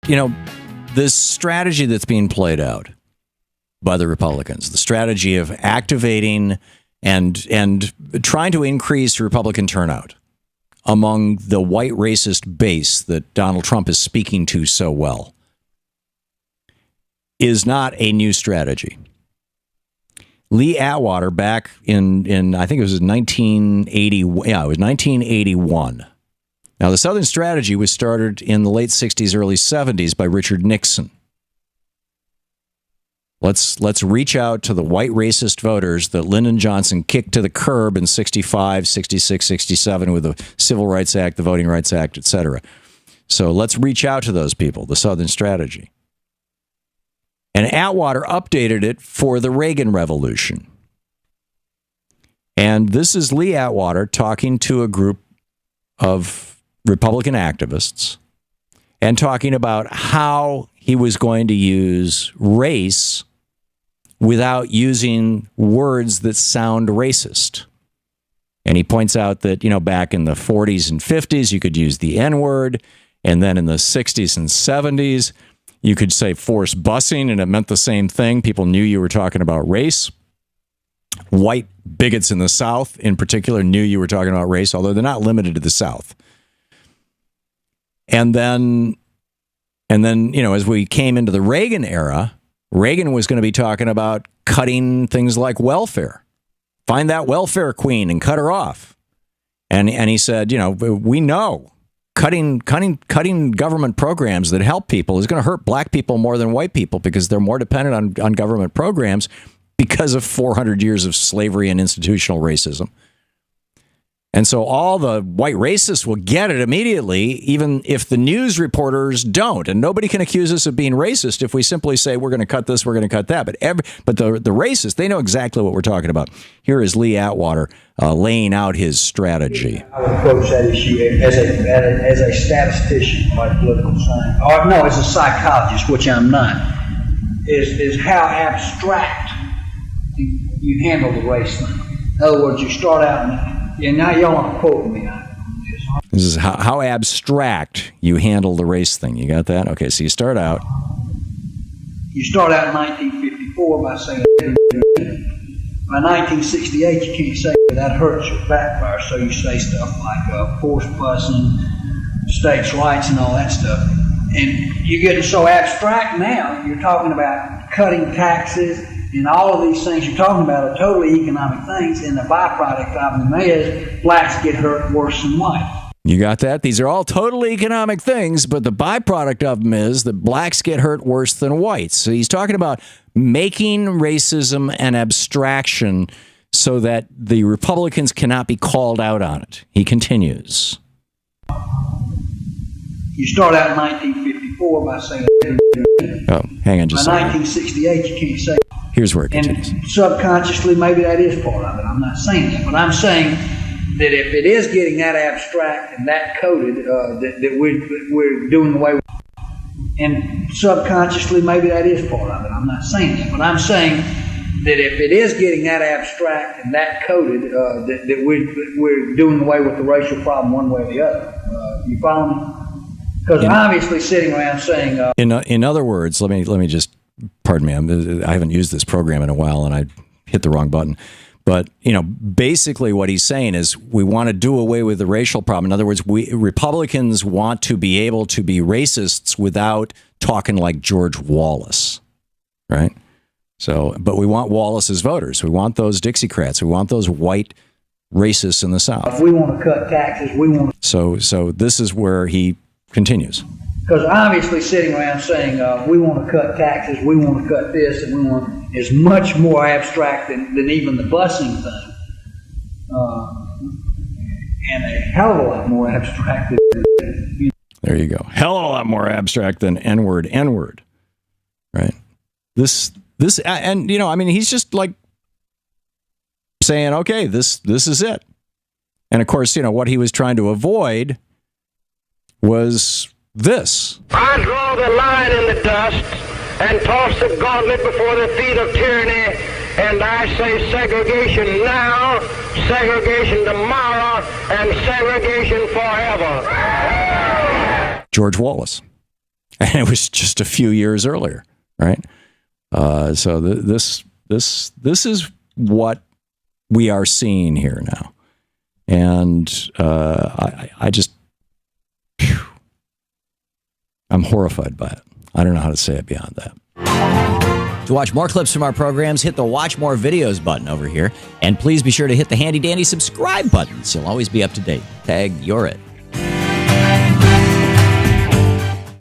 this strategy that's being played out by the Republicans, the strategy of activating and trying to increase Republican turnout among the white racist base that Donald Trump is speaking to so well, is not a new strategy. Lee Atwater, back in I think it was 1980, yeah, it was 1981. Now, the Southern strategy was started in the late 60s, early 70s by Richard Nixon. Let's reach out to the white racist voters that Lyndon Johnson kicked to the curb in 65, 66, 67 with the Civil Rights Act, the Voting Rights Act, etc. So let's reach out to those people, the Southern strategy. And Atwater updated it for the Reagan Revolution. And this is Lee Atwater talking to a group of Republican activists and talking about how he was going to use race without using words that sound racist. And he points out that, back in the 40s and 50s, you could use the N-word. And then in the 60s and 70s, you could say forced busing, and it meant the same thing. People knew you were talking about race. White bigots in the South, in particular, knew you were talking about race, although they're not limited to the South. And then, as we came into the Reagan era, Reagan was going to be talking about cutting things like welfare. Find that welfare queen and cut her off. And he said, we know cutting government programs that help people is going to hurt black people more than white people because they're more dependent on government programs because of 400 years of slavery and institutional racism. And so all the white racists will get it immediately, even if the news reporters don't. And nobody can accuse us of being racist if we simply say we're going to cut this, we're going to cut that. But the racists, they know exactly what we're talking about. Here is Lee Atwater laying out his strategy. I would approach that issue as a statistician, like political science, or no, as a psychologist, which I'm not. Is how abstract you handle the race thing. In other words, you start out. And now y'all are quoting me on this. This is how abstract you handle the race thing. You got that? Okay, so you start out. You start out in 1954 by saying, by 1968 you can't say that hurts or backfires, so you say stuff like forced busing, states' rights and all that stuff. And you're getting so abstract now, you're talking about cutting taxes, and all of these things you're talking about are totally economic things, and the byproduct of them is blacks get hurt worse than whites. You got that? These are all totally economic things, but the byproduct of them is that blacks get hurt worse than whites. So he's talking about making racism an abstraction so that the Republicans cannot be called out on it. He continues. You start out in 1954 by saying... Oh, hang on just a second. By 1968 you can't say... Here's where it continues. And subconsciously, maybe that is part of it. I'm not saying that. But I'm saying that if it is getting that abstract and that coded, that we're doing away with, and subconsciously, maybe that is part of it. I'm not saying that. But I'm saying that if it is getting that abstract and that coded, that we're doing away with the racial problem one way or the other. You follow me? Because obviously sitting around saying... In other words, let me just... Pardon me, I haven't used this program in a while and I hit the wrong button. But, basically what he's saying is we want to do away with the racial problem. In other words, Republicans want to be able to be racists without talking like George Wallace, right? So, but we want Wallace's voters. We want those Dixiecrats. We want those white racists in the South. If we want to cut taxes, we want to... So this is where he continues. Because obviously sitting around saying we want to cut taxes, we want to cut this, and we want is much more abstract than even the busing thing. And a hell of a lot more abstract than... There you go. Hell of a lot more abstract than N-word, right? This, and he's just like saying, okay, this is it. And of course, what he was trying to avoid was this. I draw the line in the dust and toss the gauntlet before the feet of tyranny, and I say segregation now, segregation tomorrow, and segregation forever. George Wallace. And it was just a few years earlier, right? So this is what we are seeing here now. And I just, I'm horrified by it. I don't know how to say it beyond that. To watch more clips from our programs, hit the Watch More Videos button over here. And please be sure to hit the handy-dandy subscribe button so you'll always be up to date. Tag, you're it.